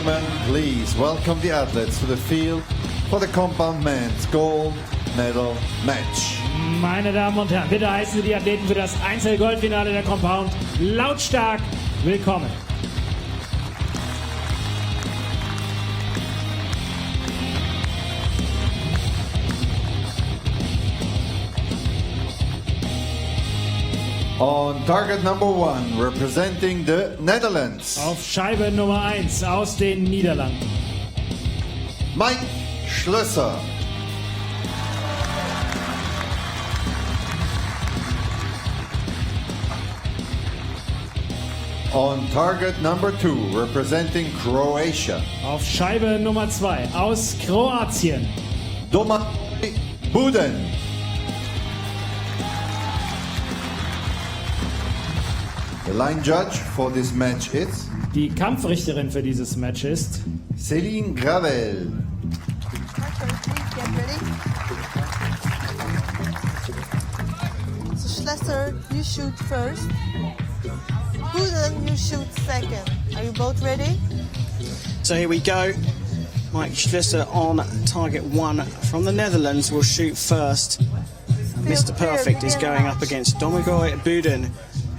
gentlemen, please welcome the athletes to the field for the compound men's gold medal match. Meine Damen und Herren, bitte heißen Sie die Athleten für das Einzel-Goldfinale der Compound lautstark willkommen. On target number 1, representing the Netherlands, Auf Scheibe Nummer 1 aus den Niederlanden, Mike Schloesser. On target number 2, representing Croatia, auf Scheibe Nummer 2 aus Kroatien, Domagoj Buden. The line judge for this match is die Kampfrichterin für dieses Match ist Céline Gravel. So Schloesser, you shoot first. Buden, you shoot second. Are you both ready? So here we go. Mike Schloesser on target 1 from the Netherlands will shoot first. Mr. Perfect is going up against Domagoj Buden,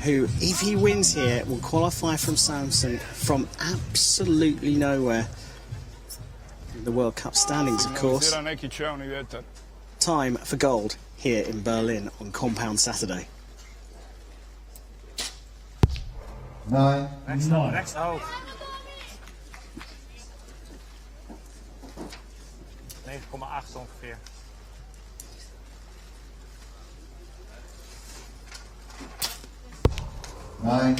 who, if he wins here, will qualify from Samson from absolutely nowhere. The World Cup standings, of course. Time for gold here in Berlin on Compound Saturday. 9. Rechtshoog. 9,8 ongeveer. Nine.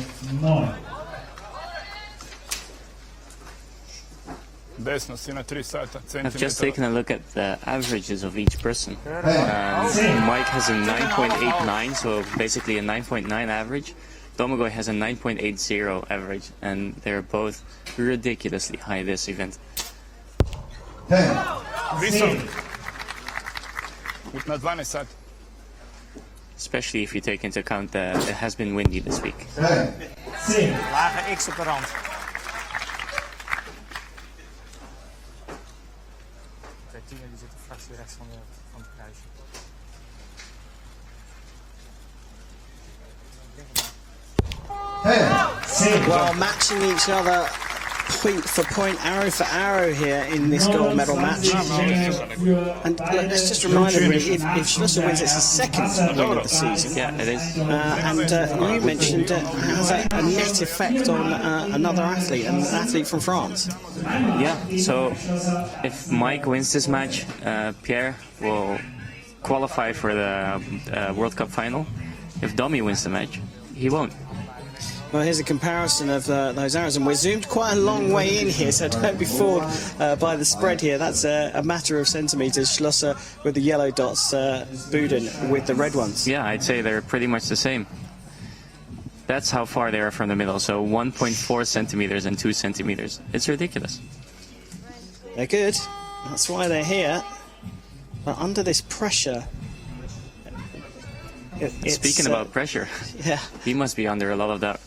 I've just taken a look at the averages of each person. Mike has a 9.89, so basically a 9.9 average. Domagoj has a 9.80 average, and they're both ridiculously high this event. 10. Especially if you take into account that it has been windy this week. 10. Lage X op de rand. De tiener die zit een fractie rechts van het kruisje. Well, matching each other point for point, arrow for arrow here in this gold medal match. And let's just remind everybody, if Schloesser wins, it's the second win of the season. Yeah, it is. And you mentioned it has a net effect on another athlete, an athlete from France. Yeah, so if Mike wins this match, Pierre will qualify for the World Cup final. If Domi wins the match, he won't. Well, here's a comparison of those arrows, and we're zoomed quite a long way in here, so don't be fooled by the spread here. That's a matter of centimetres. Schloesser with the yellow dots, Buden with the red ones. Yeah, I'd say they're pretty much the same. That's how far they are from the middle, so 1.4 centimetres and 2 centimetres. It's ridiculous. They're good. That's why they're here. But under this pressure... Speaking about pressure, yeah, he must be under a lot of that.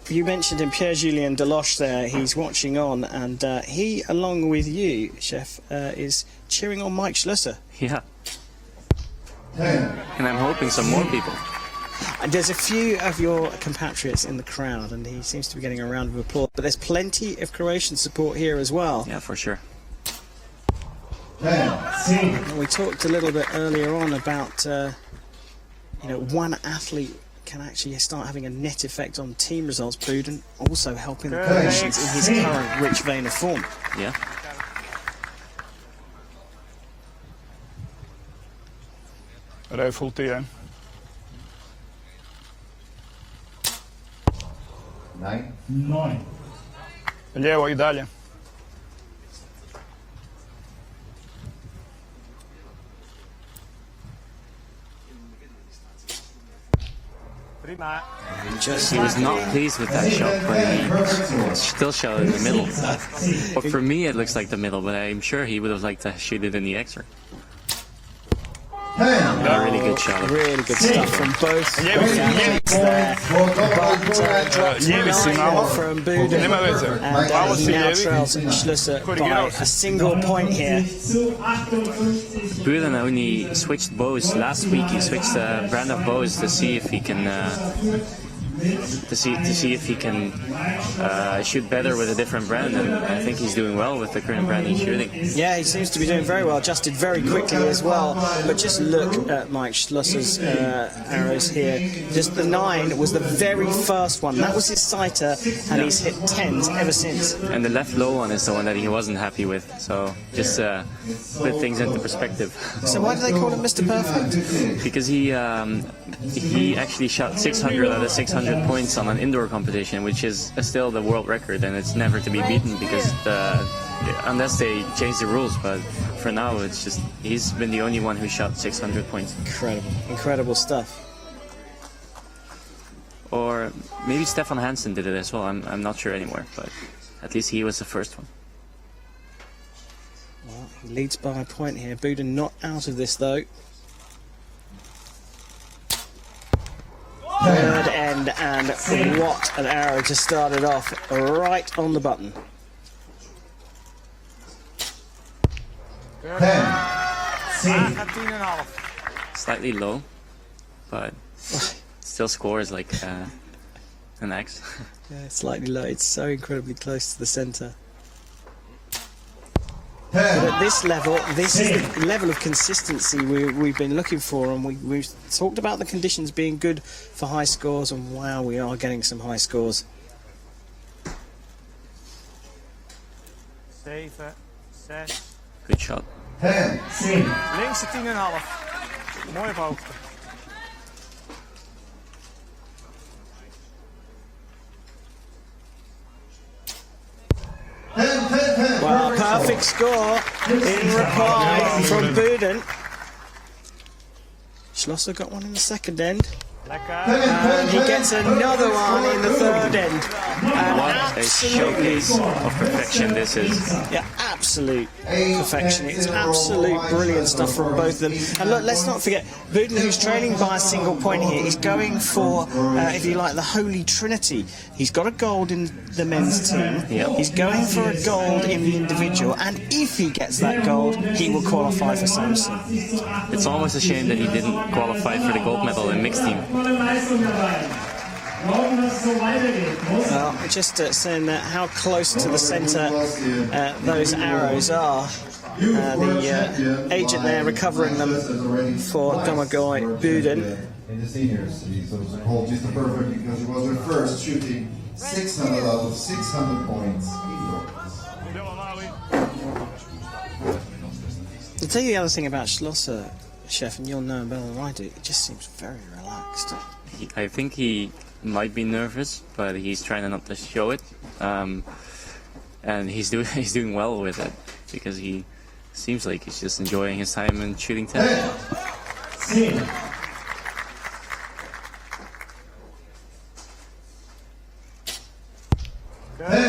You mentioned him, Pierre-Julien Deloche there. He's watching on, and he, along with you, Chef, is cheering on Mike Schloesser. Yeah. And I'm hoping some more people. And there's a few of your compatriots in the crowd, and he seems to be getting a round of applause. But there's plenty of Croatian support here as well. Yeah, for sure. We talked a little bit earlier on about, one athlete can actually start having a net effect on team results. Buden also helping the Croatians in his current rich vein of form. Yeah. Rifle igen. 9. Lijevo I dalje. Prima. He was not pleased with that shot, but he still shot in the middle. But for me, it looks like the middle, but I'm sure he would have liked to shoot it in the extra. Really good shot. Really good stuff from both athletes there. But drops nine from Buden, and he now trails Schloesser by a single point here. Buden only switched bows last week. He switched a brand of bows to see if he can shoot better with a different brand, and I think he's doing well with the current brand he's shooting. Yeah, he seems to be doing very well, adjusted very quickly as well. But just look at Mike Schloesser's arrows here. Just the 9 was the very first one. That was his sighter, and he's hit 10s ever since. And the left low one is the one that he wasn't happy with. So just put things into perspective. So why do they call him Mr. Perfect? Because he actually shot 600 out of 600 points on an indoor competition, which is still the world record, and it's never to be beaten because unless they change the rules. But for now, it's just he's been the only one who shot 600 points. Incredible stuff. Or maybe Stefan Hansen did it as well. I'm not sure anymore, but at least he was the first one. Well, he leads by a point here. Buden not out of this though. Third end, and what an arrow to start it off, right on the button. 10,5. Slightly low, but still scores like an X. Yeah, slightly low. It's so incredibly close to the centre. But at this level, this is the level of consistency we've been looking for, and we've talked about the conditions being good for high scores, and wow, we are getting some high scores. 7, 6. Good shot. 10. Linkse 10,5. Mooi op hoogte. Well, perfect score in reply from Buden. Schloesser got one in the second end. And he gets another one in the third end. And What a showcase of perfection this is. Yeah, absolute perfection. It's absolute brilliant stuff from both of them. And look, let's not forget, Buden, who's trailing by a single point here, is going for, if you like, the Holy Trinity. He's got a gold in the men's team. Yep. He's going for a gold in the individual. And if he gets that gold, he will qualify for Samson. It's almost a shame that he didn't qualify for the gold medal in mixed team. Well, just saying that how close to the centre those arrows are. The agent there recovering them for Domagoj Buden. In the seniors, so it was called Mr. Perfect because he was the first shooting 600 out of 600 points. I'll tell you the other thing about Schloesser, Chef, and you'll know him better than I do. It just seems very relaxed. I think he might be nervous, but he's trying not to show it. And he's doing well with it because he seems like he's just enjoying his time and shooting 10.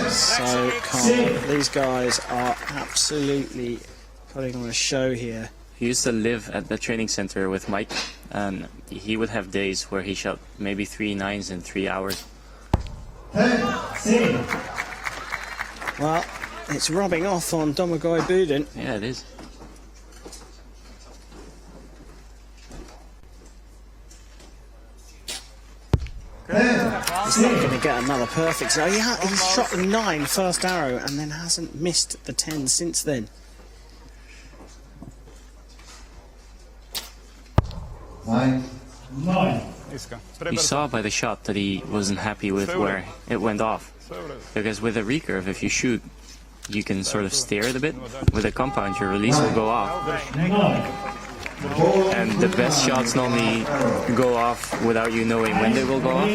So calm. These guys are absolutely putting on a show here. He used to live at the training center with Mike, and he would have days where he shot maybe 3 9s in 3 hours. Well, it's rubbing off on Domagoj Buden. Yeah, it is. He's not going to get another perfect. So he's shot the 9 first arrow and then hasn't missed the 10 since then. 9. You saw by the shot that he wasn't happy with where it went off. Because with a recurve, if you shoot, you can sort of steer it a bit. With a compound, your release will go off. And the best shots normally go off without you knowing when they will go off.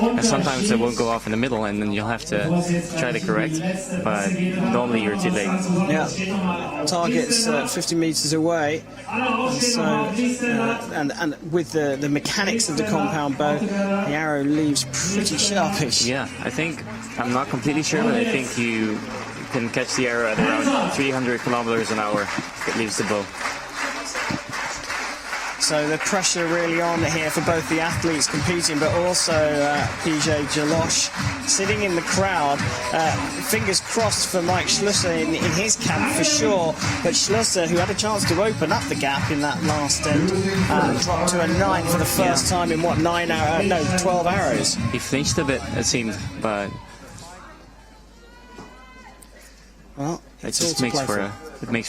And sometimes they won't go off in the middle, and then you'll have to try to correct. But normally you're too late. Yeah, target's 50 meters away. And so, and with the mechanics of the compound bow, the arrow leaves pretty sharpish. Yeah, I'm not completely sure, but I think you can catch the arrow at around 300 kilometers an hour if it leaves the bow. So the pressure really on here for both the athletes competing, but also PJ Jalosh sitting in the crowd. Fingers crossed for Mike Schloesser in his camp for sure. But Schloesser, who had a chance to open up the gap in that last end, dropped to a 9 for the first time in what, 12 arrows. He flinched a bit, it seemed, but well, it just makes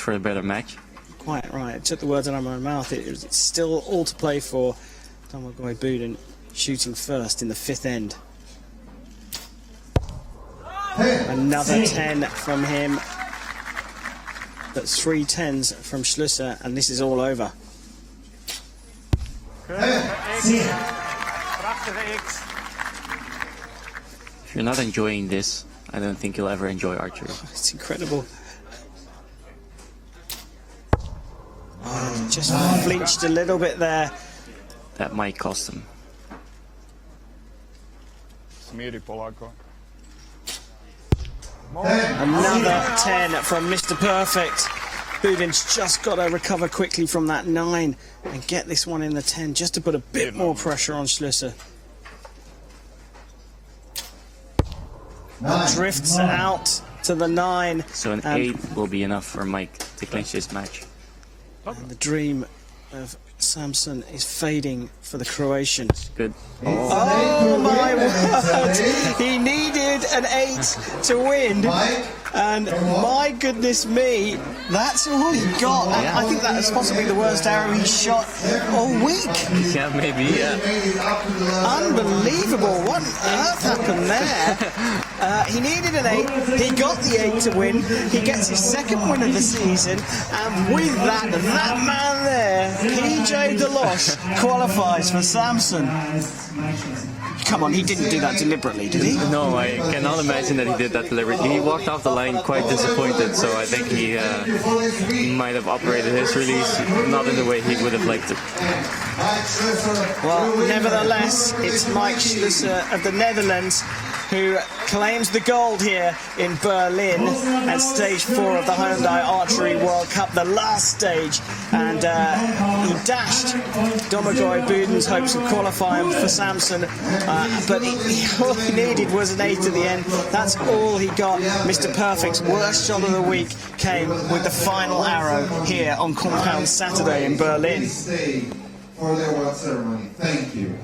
for a better match. Quite right. It took the words out of my mouth. It's still all to play for. Domagoj Buden shooting first in the 5th end. Another 10 from him. But 3 10s from Schloesser, and this is all over. If you're not enjoying this, I don't think you'll ever enjoy archery. It's incredible. Just flinched a little bit there. That might cost him. Smiri polako. Another 10 from Mr. Perfect. Buden's just got to recover quickly from that 9 and get this one in the 10 just to put a bit more pressure on Schloesser. Drifts out to the 9. So an 8 will be enough for Mike to clinch this match. And the dream of Samson is fading for the Croatians. Good. Oh my word! He needed an 8 to win, and my goodness me, that's all he got. And I think that is possibly the worst arrow he's shot all week. Yeah, maybe, yeah. Unbelievable. What on earth happened there? He needed an 8. He got the 8 to win. He gets his 2nd win of the season. And with that man there, PJ Deloche, qualifies for Samson. Come on, he didn't do that deliberately, did he? No, I cannot imagine that he did that deliberately. He walked off the line quite disappointed, so I think he might have operated his release not in the way he would have liked it. Well, nevertheless, it's Mike Schloesser of the Netherlands who claims the gold here in Berlin at stage 4 of the Hyundai Archery World Cup, the last stage, and he dashed Domagoj Buden's hopes of qualifying for Samson, but all he needed was an 8 at the end. That's all he got. Mr. Perfect's worst shot of the week came with the final arrow here on Compound Saturday in Berlin. For the award ceremony. Thank you.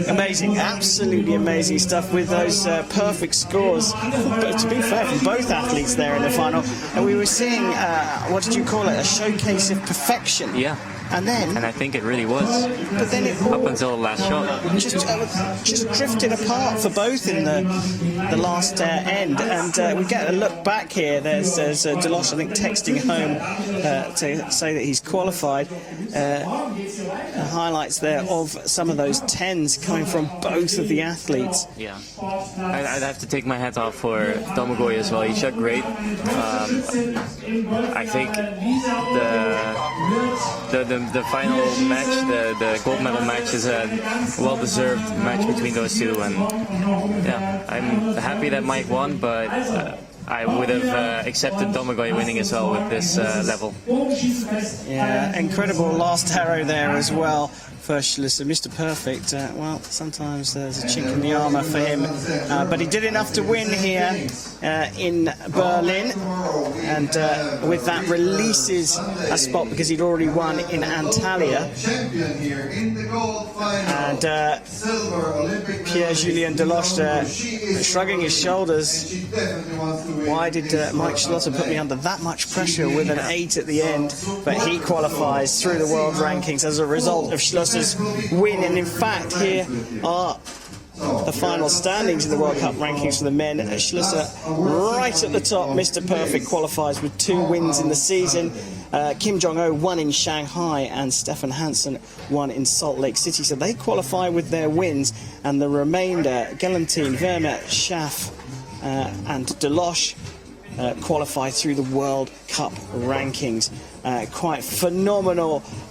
Amazing, absolutely amazing stuff with those perfect scores. But to be fair, from both athletes there in the final, and we were seeing, what did you call it, a showcase of perfection. Yeah. And I think it really was. But then it all, up until the last shot, just drifted apart for both in the last end. And we get a look back here. There's Deloche, I think, texting home to say that he's qualified. Highlights there of some of those 10s coming from both of the athletes. Yeah, I'd have to take my hat off for Domagoj as well. He shot great. I think the final match, the gold medal match, is a well-deserved match between those two, and yeah, I'm happy that Mike won, but I would have accepted Domagoj winning as well with this level. Yeah, incredible last arrow there as well for Schloesser. Mr. Perfect, well, sometimes there's a chink in the armour for him, but he did enough to win here in Berlin, and with that releases a spot because he'd already won in Antalya. And Pierre-Julien Deloche shrugging his shoulders. Why did Mike Schloesser put me under that much pressure with an 8 at the end? But he qualifies through the world rankings as a result of Schloesser's win. And in fact, here are the final standings in the World Cup rankings for the men. Schloesser right at the top. Mr. Perfect qualifies with 2 wins in the season. Kim Jong-oh won in Shanghai, and Stefan Hansen won in Salt Lake City. So they qualify with their wins, and the remainder, Galantine, Vermette, Schaff and Deloche, qualify through the World Cup rankings. Quite phenomenal